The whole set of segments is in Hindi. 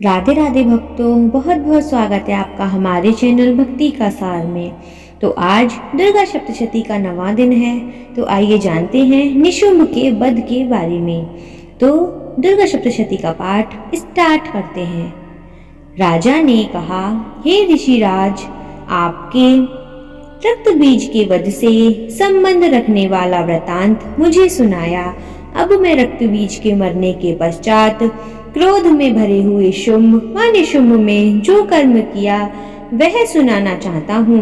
राधे राधे भक्तों, बहुत बहुत स्वागत है आपका हमारे चैनल भक्ति का सार में। तो आज दुर्गा सप्तशती का 9वां दिन है। तो आइए जानते हैं निशुंभ के वध के बारे में। तो दुर्गा सप्तशती का पाठ स्टार्ट करते हैं। राजा ने कहा, हे ऋषिराज, आपके रक्त बीज के वध से संबंध रखने वाला वृतांत मुझे सुनाया। अब मैं रक्त बीज के मरने के पश्चात क्रोध में भरे हुए शुंभ व निशुंभ में जो कर्म किया वह सुनाना चाहता हूँ।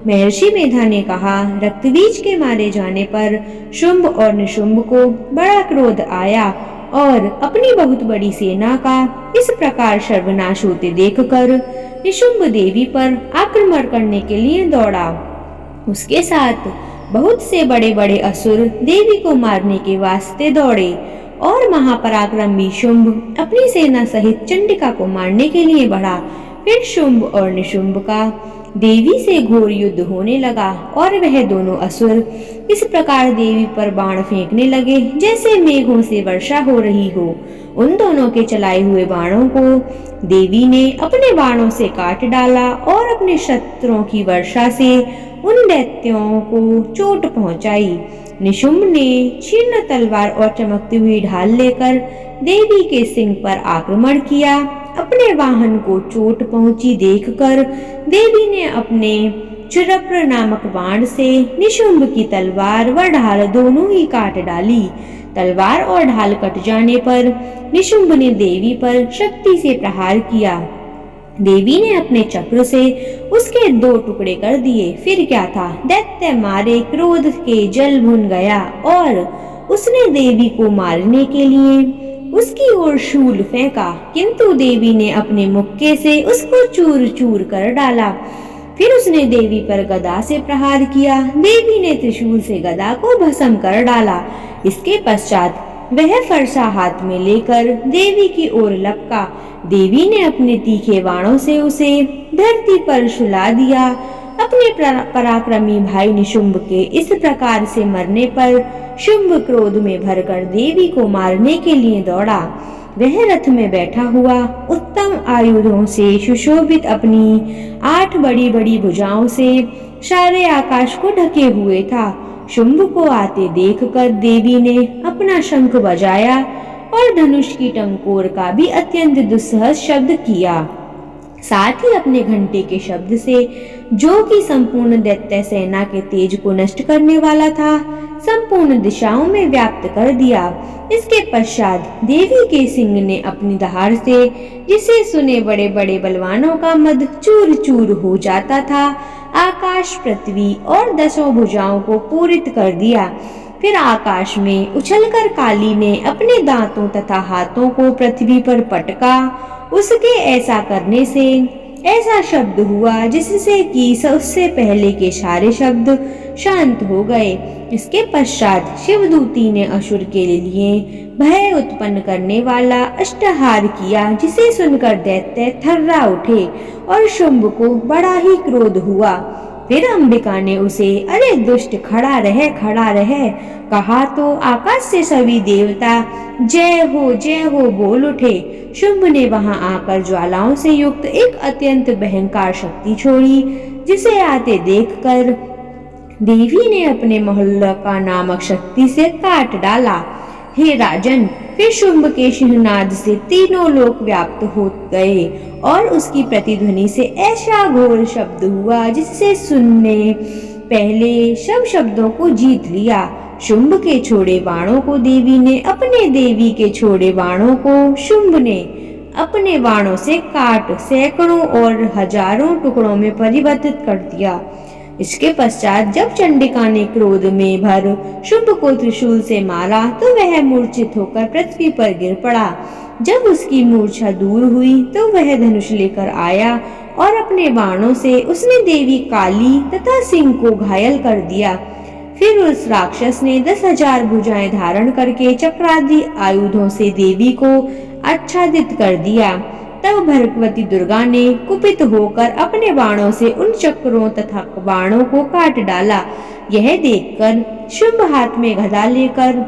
महर्षि मेधा ने कहा, रक्तबीज के मारे जाने पर शुंभ और निशुंभ को बड़ा क्रोध आया और अपनी बहुत बड़ी सेना का इस प्रकार सर्वनाश होते देखकर निशुंभ देवी पर आक्रमण करने के लिए दौड़ा। उसके साथ बहुत से बड़े बड़े असुर देवी को मारने के वास्ते दौड़े और महापराक्रमी शुंभ अपनी सेना सहित चंडिका को मारने के लिए बढ़ा। फिर शुंभ और निशुंभ का देवी से घोर युद्ध होने लगा और वह दोनों असुर इस प्रकार देवी पर बाण फेंकने लगे जैसे मेघों से वर्षा हो रही हो। उन दोनों के चलाए हुए बाणों को देवी ने अपने बाणों से काट डाला और अपने शस्त्रों की वर्षा से उन दैत्यों को चोट पहुंचाई। निशुंभ ने छीर्ण तलवार और चमकती हुई ढाल लेकर देवी के सिंह पर आक्रमण किया। अपने वाहन को चोट पहुंची देखकर देवी ने अपने क्षुरप्र नामक बाण से निशुंभ की तलवार व ढाल दोनों ही काट डाली। तलवार और ढाल कट जाने पर निशुंभ ने देवी पर शक्ति से प्रहार किया। देवी ने अपने चक्र से उसके 2 टुकड़े कर दिए। फिर क्या था, दैत्य मारे क्रोध के जल भुन गया और उसने देवी को मारने के लिए उसकी ओर शूल फेंका, किंतु देवी ने अपने मुक्के से उसको चूर चूर कर डाला। फिर उसने देवी पर गदा से प्रहार किया। देवी ने त्रिशूल से गदा को भस्म कर डाला। इसके पश्चात वह फरसा हाथ में लेकर देवी की ओर लपका। देवी ने अपने तीखे बाणों से उसे धरती पर सुला दिया। अपने पराक्रमी भाई निशुंभ के इस प्रकार से मरने पर शुंभ क्रोध में भरकर देवी को मारने के लिए दौड़ा। वह रथ में बैठा हुआ उत्तम आयुधों से सुशोभित अपनी 8 बड़ी बड़ी भुजाओं से सारे आकाश को ढके हुए था। शुंभ को आते देखकर देवी ने अपना शंख बजाया और धनुष की टंकोर का भी अत्यंत दुस्सह शब्द किया। साथ ही अपने घंटे के शब्द से, जो कि संपूर्ण दैत्य सेना के तेज को नष्ट करने वाला था, संपूर्ण दिशाओं में व्याप्त कर दिया। इसके पश्चात देवी के सिंह ने अपनी दहाड़ से, जिसे सुने बड़े बड़े बलवानों का मद चूर चूर हो जाता था, आकाश, पृथ्वी और 10 भुजाओं को पूरित कर दिया। फिर आकाश में उछलकर काली ने अपने दांतों तथा हाथों को पृथ्वी पर पटका। उसके ऐसा करने से ऐसा शब्द हुआ जिससे कि उससे पहले के सारे शब्द शांत हो गए। इसके पश्चात शिवदूती ने असुर के लिए भय उत्पन्न करने वाला अष्टहार किया, जिसे सुनकर दैत्य थर्रा उठे और शुंभ को बड़ा ही क्रोध हुआ। फिर अंबिका ने उसे, अरे दुष्ट, खड़ा रह कहा तो आकाश से सभी देवता जय हो बोल उठे। शुंभ ने वहां आकर ज्वालाओं से युक्त एक अत्यंत भयंकर शक्ति छोड़ी, जिसे आते देखकर देवी ने अपने मोहल्ला नामक शक्ति से काट डाला। हे राजन, फिर शुंभ के सिंहनाद से तीनों लोक व्याप्त हो गए और उसकी प्रतिध्वनि से ऐसा घोर शब्द हुआ जिससे सुनने पहले सब शब्दों को जीत लिया। शुंभ के छोड़े बाणों को देवी ने, अपने देवी के छोड़े बाणों को शुंभ ने अपने बाणों से काट सैकड़ों और हजारों टुकड़ों में परिवर्तित कर दिया। इसके पश्चात जब चंडिका ने क्रोध में भर शुंभ को त्रिशूल से मारा तो वह मूर्छित होकर पृथ्वी पर गिर पड़ा। जब उसकी मूर्छा दूर हुई तो वह धनुष लेकर आया और अपने बाणों से उसने देवी काली तथा सिंह को घायल कर दिया। फिर उस राक्षस ने 10,000 भुजाएं धारण करके चक्रादि आयुधों से देवी को आच्छादित कर दिया। तब भगवती दुर्गा ने कुपित होकर अपने बाणों से उन चक्रों तथा बाणों को काट डाला। यह देखकर शुंभ हाथ में गदा लेकर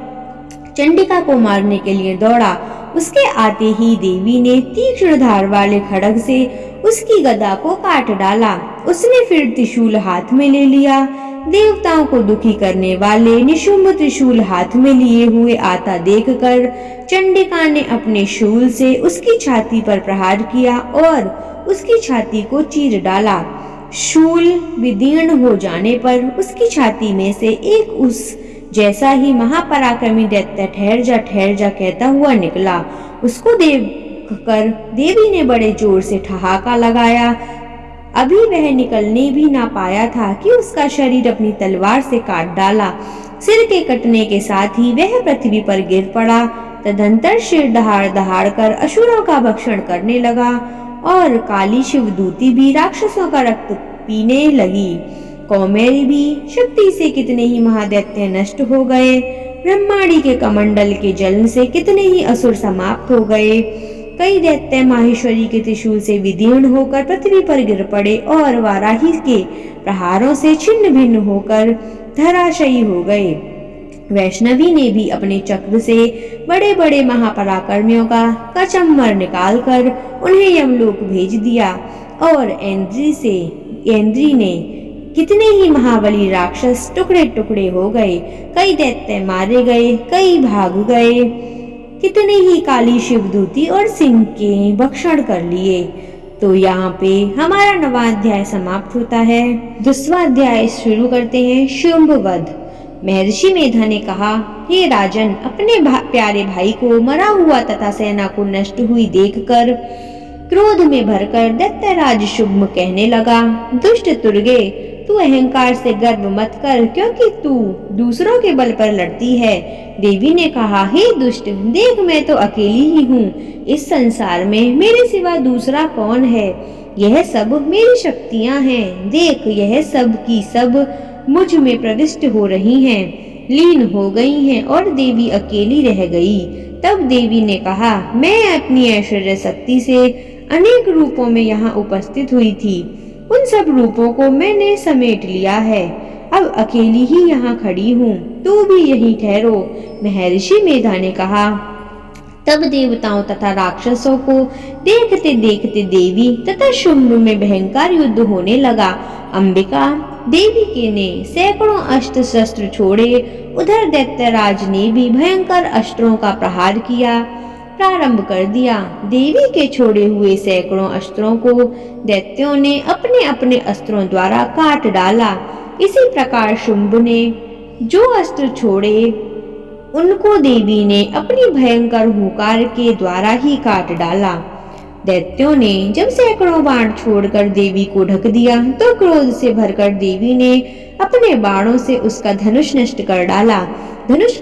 चंडिका को मारने के लिए दौड़ा उसके आते ही देवी ने तीक्ष्ण धार वाले खड्ग से उसकी गदा को काट डाला। उसने फिर त्रिशूल हाथ में ले लिया। देवताओं को दुखी करने वाले निशुंभ त्रिशूल हाथ में लिए हुए आता देखकर चंडिका ने अपने शूल से उसकी छाती पर प्रहार किया और उसकी छाती को चीर डाला। शूल विदीर्ण हो जाने पर उसकी छाती में से एक उस जैसा ही महापराक्रमी दैत्य ठहर जा कहता हुआ निकला। उसको देख कर देवी ने बड़े जोर से ठहाका लगाया। अभी वह निकलने भी ना पाया था कि उसका शरीर अपनी तलवार से काट डाला। सिर के कटने के साथ ही वह पृथ्वी पर गिर पड़ा। तदंतर सिर दहाड़ दहाड़ कर असुरों का भक्षण करने लगा और काली शिवदूती भी राक्षसों का रक्त पीने लगी। कौमेरी भी शक्ति से कितने ही महादैत्य नष्ट हो गए। ब्रह्मांडी के कमंडल के जलन से कितने ही असुर समाप्त हो गए। कई दैत्य माहेश्वरी के त्रिशूल से विदीर्ण होकर पृथ्वी पर गिर पड़े और वाराही के प्रहारों से छिन्न भिन्न होकर धराशायी हो गए। वैष्णवी ने भी अपने चक्र से बड़े बड़े महापराक्रमियों का कचम्बर निकालकर उन्हें यमलोक भेज दिया और ऐन्द्री ने कितने ही महाबली राक्षस टुकड़े टुकड़े हो गए। कई दैत्य मारे गए, कई भाग गए। कितने ही काली शिवदूती और सिंह के भक्षण कर लिए। तो यहाँ पे हमारा 9वां अध्याय समाप्त होता है। 10वां अध्याय शुरू करते हैं। शुंभ वध। महर्षि मेधा ने कहा, हे राजन, अपने प्यारे भाई को मरा हुआ तथा सेना को नष्ट हुई देखकर क्रोध में भरकर दैत्यराज शुंभ कहने लगा, दुष्ट तुर्गे, तू अहंकार से गर्व मत कर, क्योंकि तू दूसरों के बल पर लड़ती है। देवी ने कहा, हे दुष्ट, देख मैं तो अकेली ही हूँ। इस संसार में मेरे सिवा दूसरा कौन है? यह सब मेरी शक्तियाँ हैं। देख, यह सब की सब मुझ में प्रविष्ट हो रही हैं, लीन हो गई हैं और देवी अकेली रह गई। तब देवी ने कहा, मैं अपनी ऐश्वर्य शक्ति से अनेक रूपों में यहाँ उपस्थित हुई थी। उन सब रूपों को मैंने समेट लिया है। अब अकेली ही यहाँ खड़ी हूँ, तू भी यहीं ठहरो। महर्षि मेधा ने कहा। तब देवताओं तथा राक्षसों को देखते देखते देवी तथा शुंभ में भयंकर युद्ध होने लगा। अंबिका देवी के ने सैकड़ों अस्त्र शस्त्र छोड़े। उधर दैत्यराज ने भी भयंकर अस्त्रों का प्रहार किया प्रारंभ कर दिया। देवी के छोड़े हुए सैकड़ों अस्त्रों को दैत्यों ने अपने अपने अस्त्रों द्वारा काट डाला। इसी प्रकार शुंभ ने जो अस्त्र छोड़े उनको देवी ने अपनी भयंकर हुंकार के द्वारा ही काट डाला। दैत्यों ने जब सैकड़ों बाण छोड़कर देवी को ढक दिया तो क्रोध से भरकर देवी ने अपने बाणों से उसका धनुष नष्ट कर डाला। धनुष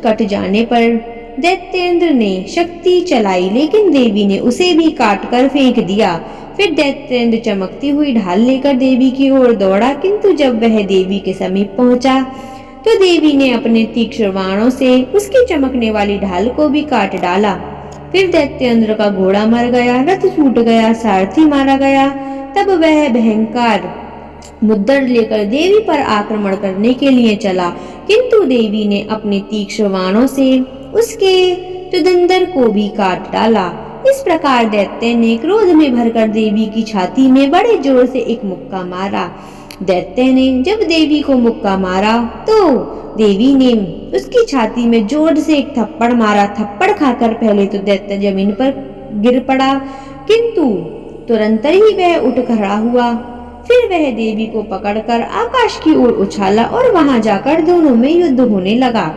कट जाने पर दैत्येंद्र ने शक्ति चलाई, लेकिन देवी ने उसे भी काट कर फेंक दिया। फिर दैत्येंद्र चमकती हुई ढाल लेकर देवी की ओर दौड़ा, किंतु जब वह देवी के समीप पहुंचा तो देवी ने अपने तीक्ष्ण बाणों से उसकी चमकने वाली ढाल को भी काट डाला। फिर दैत्येंद्र का घोड़ा मर गया, रथ छूट गया, सारथी मारा गया। तब वह भयंकर मुद्दर लेकर देवी पर आक्रमण करने के लिए चला, किंतु देवी ने अपने तीक्ष्ण बाणों से उसके तुदंदर को भी काट डाला। इस प्रकार दैत्य ने क्रोध में भरकर देवी की छाती में बड़े जोर से एक मुक्का मारा। दैत्य ने जब देवी को मुक्का मारा तो देवी ने उसकी छाती में जोर से एक थप्पड़ मारा। थप्पड़ खाकर पहले तो दैत्य जमीन पर गिर पड़ा, किंतु तुरंत ही वह उठ खड़ा हुआ। फिर वह देवी को पकड़कर आकाश की ओर उछाला और वहां जाकर दोनों में युद्ध होने लगा।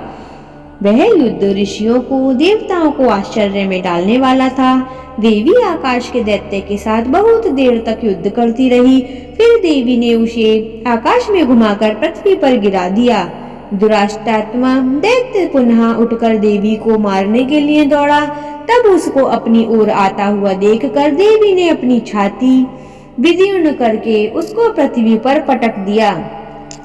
वह युद्ध ऋषियों को, देवताओं को आश्चर्य में डालने वाला था। देवी आकाश के दैत्य के साथ बहुत देर तक युद्ध करती रही। फिर देवी ने उसे आकाश में घुमाकर पृथ्वी पर गिरा दिया। दुराष्टात्मा दैत्य पुनः उठकर देवी को मारने के लिए दौड़ा। तब उसको अपनी ओर आता हुआ देखकर देवी ने अपनी छाती विदीर्ण करके उसको पृथ्वी पर पटक दिया।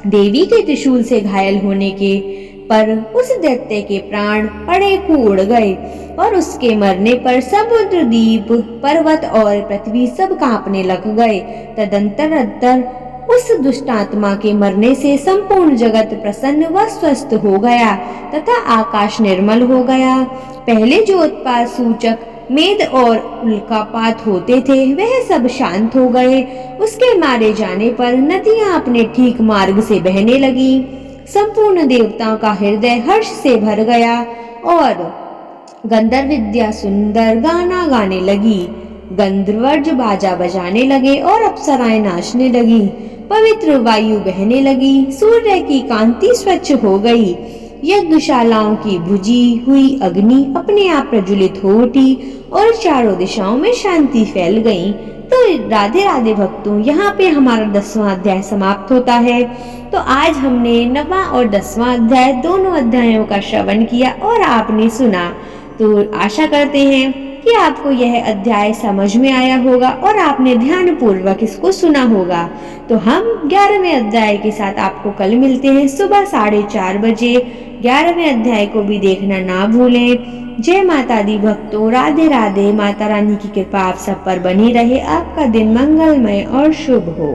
देवी के त्रिशूल से घायल होने के पर उस दैत्य के प्राण पड़े को उड़ गए और उसके मरने पर समुद्र, द्वीप, पर्वत और पृथ्वी सब कांपने लग गए। तदंतर उस दुष्टात्मा के मरने से संपूर्ण जगत प्रसन्न व स्वस्थ हो गया तथा आकाश निर्मल हो गया। पहले जो उत्पात सूचक मेद और उल्कापात होते थे वह सब शांत हो गए। उसके मारे जाने पर नदियां अपने ठीक मार्ग से बहने लगी। संपूर्ण देवताओं का हृदय हर्ष से भर गया और गंधर्व विद्या सुंदर गाना गाने लगी। गंधर्वज बाजा बजाने लगे और अप्सराएं नाचने लगी। पवित्र वायु बहने लगी। सूर्य की कांति स्वच्छ हो गई। यज्ञशालाओं की बुझी हुई अग्नि अपने आप प्रज्वलित हो उठी और चारों दिशाओं में शांति फैल गई। तो राधे राधे भक्तों, यहाँ पे हमारा 10वां अध्याय समाप्त होता है। तो आज हमने 9वां और 10वां अध्याय दोनों अध्यायों का श्रवण किया और आपने सुना। तो आशा करते हैं कि आपको यह अध्याय समझ में आया होगा और आपने ध्यान पूर्वक इसको सुना होगा। तो हम 11वें अध्याय के साथ आपको कल मिलते हैं सुबह 4:30 बजे। 11वें अध्याय को भी देखना ना भूलें। जय माता दी भक्तों, राधे राधे। माता रानी की कृपा आप सब पर बनी रहे। आपका दिन मंगलमय और शुभ हो।